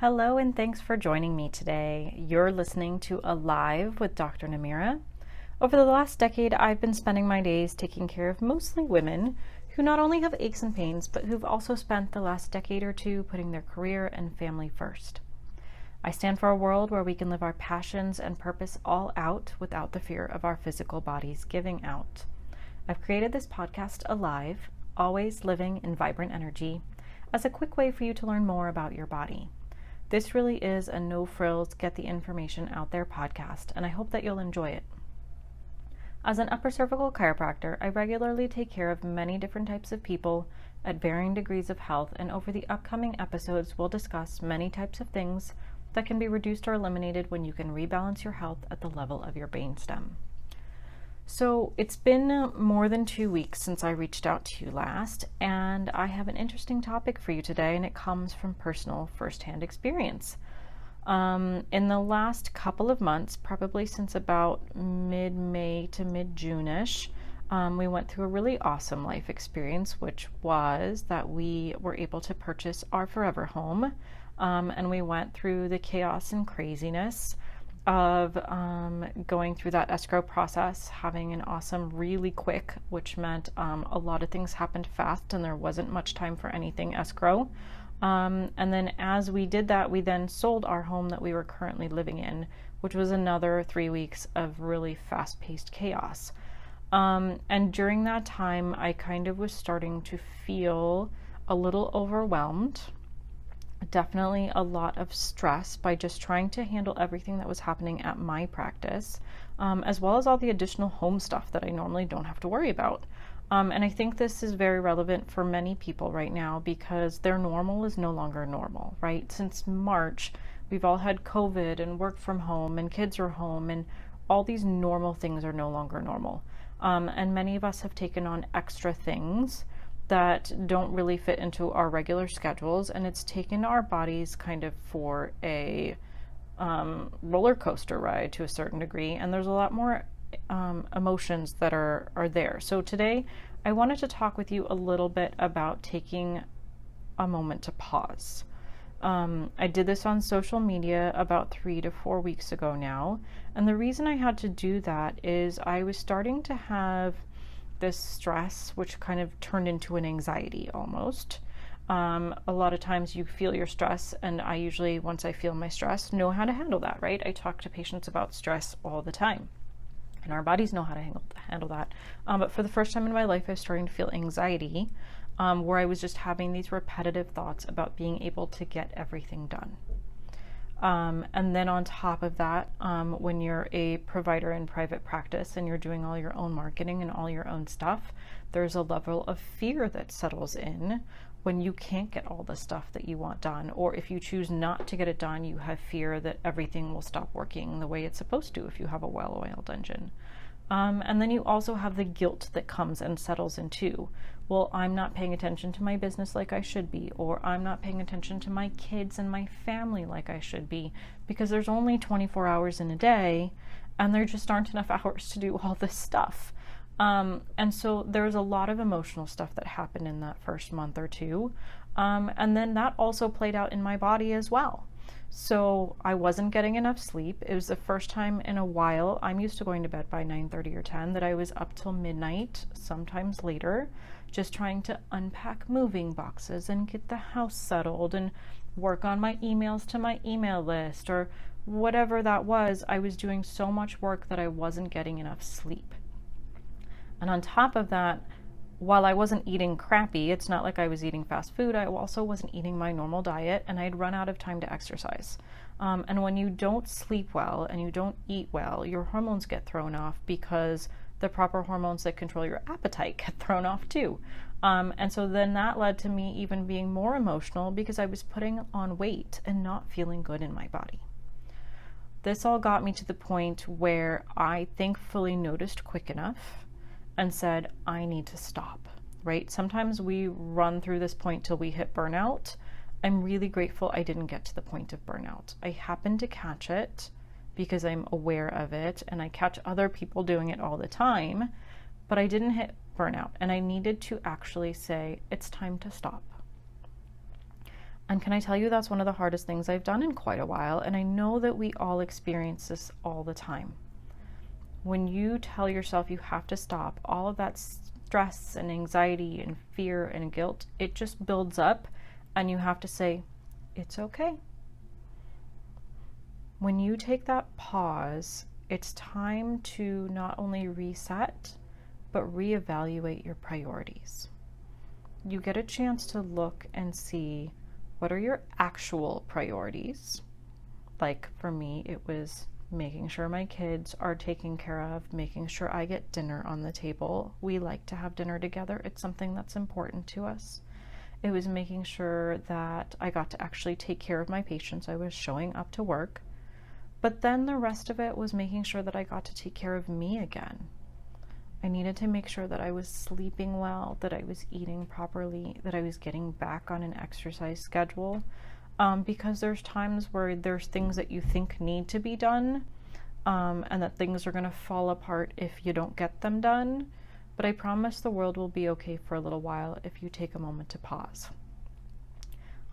Hello and thanks for joining me today. You're listening to Alive with Dr. Nimira. Over the last decade, I've been spending my days taking care of mostly women who not only have aches and pains, but who've also spent the last decade or two putting their career and family first. I stand for a world where we can live our passions and purpose all out without the fear of our physical bodies giving out. I've created this podcast, Alive, always living in vibrant energy, as a quick way for you to learn more about your body. This really is a no frills, get the information out there podcast, and I hope that you'll enjoy it. As an upper cervical chiropractor, I regularly take care of many different types of people at varying degrees of health, and over the upcoming episodes, we'll discuss many types of things that can be reduced or eliminated when you can rebalance your health at the level of your brainstem. So it's been more than 2 weeks since I reached out to you last, and I have an interesting topic for you today, and it comes from personal firsthand experience. In the last couple of months, probably since about mid-May to mid-June-ish, we went through a really awesome life experience, which was that we were able to purchase our forever home, and we went through the chaos and craziness of going through that escrow process, having an awesome, really quick, which meant a lot of things happened fast and there wasn't much time for anything escrow. And then as we did that, we then sold our home that we were currently living in, which was another 3 weeks of really fast-paced chaos. And during that time, I kind of was starting to feel a little overwhelmed. Definitely a lot of stress by just trying to handle everything that was happening at my practice, as well as all the additional home stuff that I normally don't have to worry about. And I think this is very relevant for many people right now because their normal is no longer normal, right? Since March, we've all had COVID and work from home and kids are home and all these normal things are no longer normal. And many of us have taken on extra things that don't really fit into our regular schedules, and it's taken our bodies kind of for a roller coaster ride to a certain degree, and there's a lot more emotions that are there. So today I wanted to talk with you a little bit about taking a moment to pause. I did this on social media about 3 to 4 weeks ago now, and the reason I had to do that is I was starting to have this stress, which kind of turned into an anxiety almost. A lot of times you feel your stress, and I usually, once I feel my stress, know how to handle that, right? I talk to patients about stress all the time, and our bodies know how to handle that. But for the first time in my life, I was starting to feel anxiety, where I was just having these repetitive thoughts about being able to get everything done. And then on top of that, when you're a provider in private practice and you're doing all your own marketing and all your own stuff, there's a level of fear that settles in when you can't get all the stuff that you want done. Or if you choose not to get it done, you have fear that everything will stop working the way it's supposed to if you have a well-oiled engine. And then you also have the guilt that comes and settles in too. Well, I'm not paying attention to my business like I should be, or I'm not paying attention to my kids and my family like I should be, because there's only 24 hours in a day and there just aren't enough hours to do all this stuff. And so there's a lot of emotional stuff that happened in that first month or two. And then that also played out in my body as well. So I wasn't getting enough sleep. It was the first time in a while, I'm used to going to bed by 9:30 or 10, that I was up till midnight, sometimes later, just trying to unpack moving boxes and get the house settled and work on my emails to my email list or whatever that was. I was doing so much work that I wasn't getting enough sleep. And on top of that, while I wasn't eating crappy, it's not like I was eating fast food, I also wasn't eating my normal diet, and I'd run out of time to exercise. And when you don't sleep well and you don't eat well, your hormones get thrown off because the proper hormones that control your appetite get thrown off too. And so then that led to me even being more emotional because I was putting on weight and not feeling good in my body. This all got me to the point where I thankfully noticed quick enough and said, I need to stop, right? Sometimes we run through this point till we hit burnout. I'm really grateful I didn't get to the point of burnout. I happened to catch it because I'm aware of it and I catch other people doing it all the time, but I didn't hit burnout and I needed to actually say, it's time to stop. And can I tell you, that's one of the hardest things I've done in quite a while. And I know that we all experience this all the time. When you tell yourself you have to stop, all of that stress and anxiety and fear and guilt, it just builds up, and you have to say, it's okay. When you take that pause, it's time to not only reset, but reevaluate your priorities. You get a chance to look and see, what are your actual priorities? Like for me, it was making sure my kids are taken care of, making sure I get dinner on the table. We like to have dinner together. It's something that's important to us. It was making sure that I got to actually take care of my patients. I was showing up to work. But then the rest of it was making sure that I got to take care of me again. I needed to make sure that I was sleeping well, that I was eating properly, that I was getting back on an exercise schedule. Because there's times where there's things that you think need to be done, and that things are going to fall apart if you don't get them done. But I promise the world will be okay for a little while if you take a moment to pause.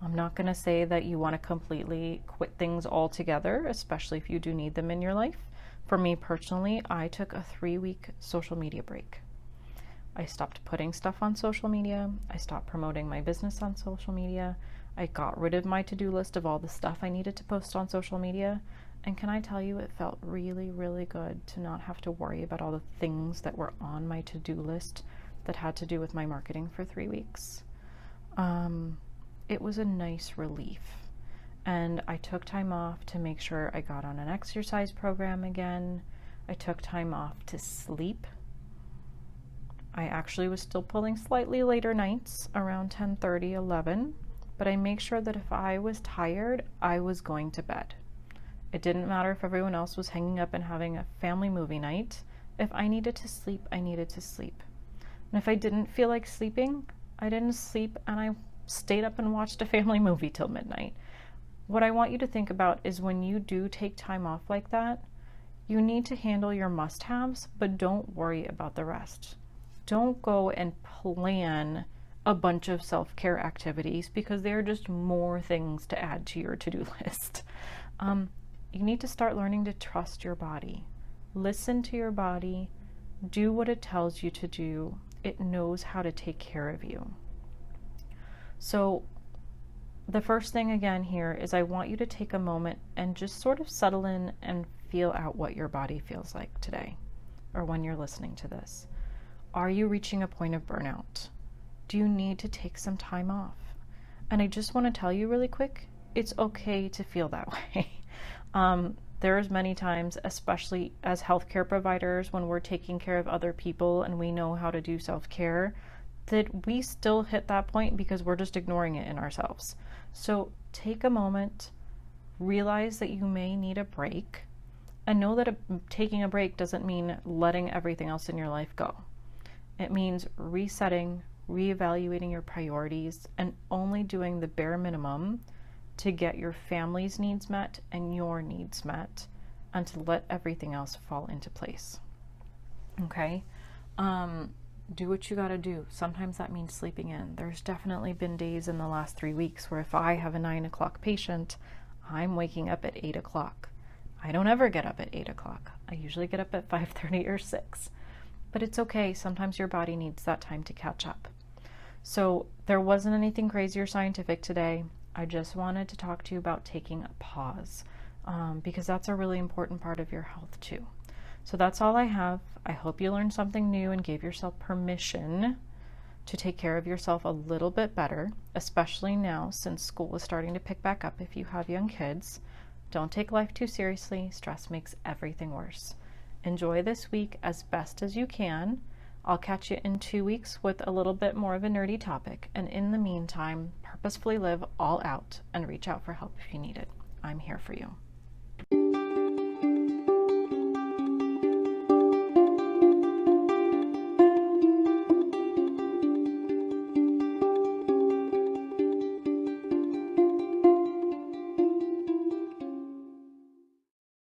I'm not going to say that you want to completely quit things altogether, especially if you do need them in your life. For me personally, I took a 3-week social media break. I stopped putting stuff on social media. I stopped promoting my business on social media. I got rid of my to-do list of all the stuff I needed to post on social media. And can I tell you, it felt really, really good to not have to worry about all the things that were on my to-do list that had to do with my marketing for 3 weeks. It was a nice relief. And I took time off to make sure I got on an exercise program again. I took time off to sleep. I actually was still pulling slightly later nights, around 10:30, 11. But I make sure that if I was tired, I was going to bed. It didn't matter if everyone else was hanging up and having a family movie night. If I needed to sleep, I needed to sleep. And if I didn't feel like sleeping, I didn't sleep, and I stayed up and watched a family movie till midnight. What I want you to think about is when you do take time off like that, you need to handle your must-haves, but don't worry about the rest. Don't go and plan a bunch of self-care activities because they're just more things to add to your to-do list. You need to start learning to trust your body. Listen to your body. Do what it tells you to do. It knows how to take care of you. So the first thing again here is I want you to take a moment and just sort of settle in and feel out what your body feels like today or when you're listening to this. Are you reaching a point of burnout? Do you need to take some time off? And I just want to tell you really quick, it's okay to feel that way. There's many times, especially as healthcare providers, when we're taking care of other people and we know how to do self-care, that we still hit that point because we're just ignoring it in ourselves. So take a moment, realize that you may need a break, and know that taking a break doesn't mean letting everything else in your life go. It means resetting, reevaluating your priorities, and only doing the bare minimum to get your family's needs met and your needs met, and to let everything else fall into place. Okay? Do what you gotta do. Sometimes that means sleeping in. There's definitely been days in the last 3 weeks where if I have a 9 o'clock patient, I'm waking up at 8 o'clock. I don't ever get up at 8 o'clock. I usually get up at 5:30 or 6. But it's okay. Sometimes your body needs that time to catch up. So there wasn't anything crazy or scientific today. I just wanted to talk to you about taking a pause because that's a really important part of your health too. So that's all I have. I hope you learned something new and gave yourself permission to take care of yourself a little bit better, especially now since school is starting to pick back up if you have young kids. Don't take life too seriously. Stress makes everything worse. Enjoy this week as best as you can. I'll catch you in 2 weeks with a little bit more of a nerdy topic. And in the meantime, purposefully live all out and reach out for help if you need it. I'm here for you.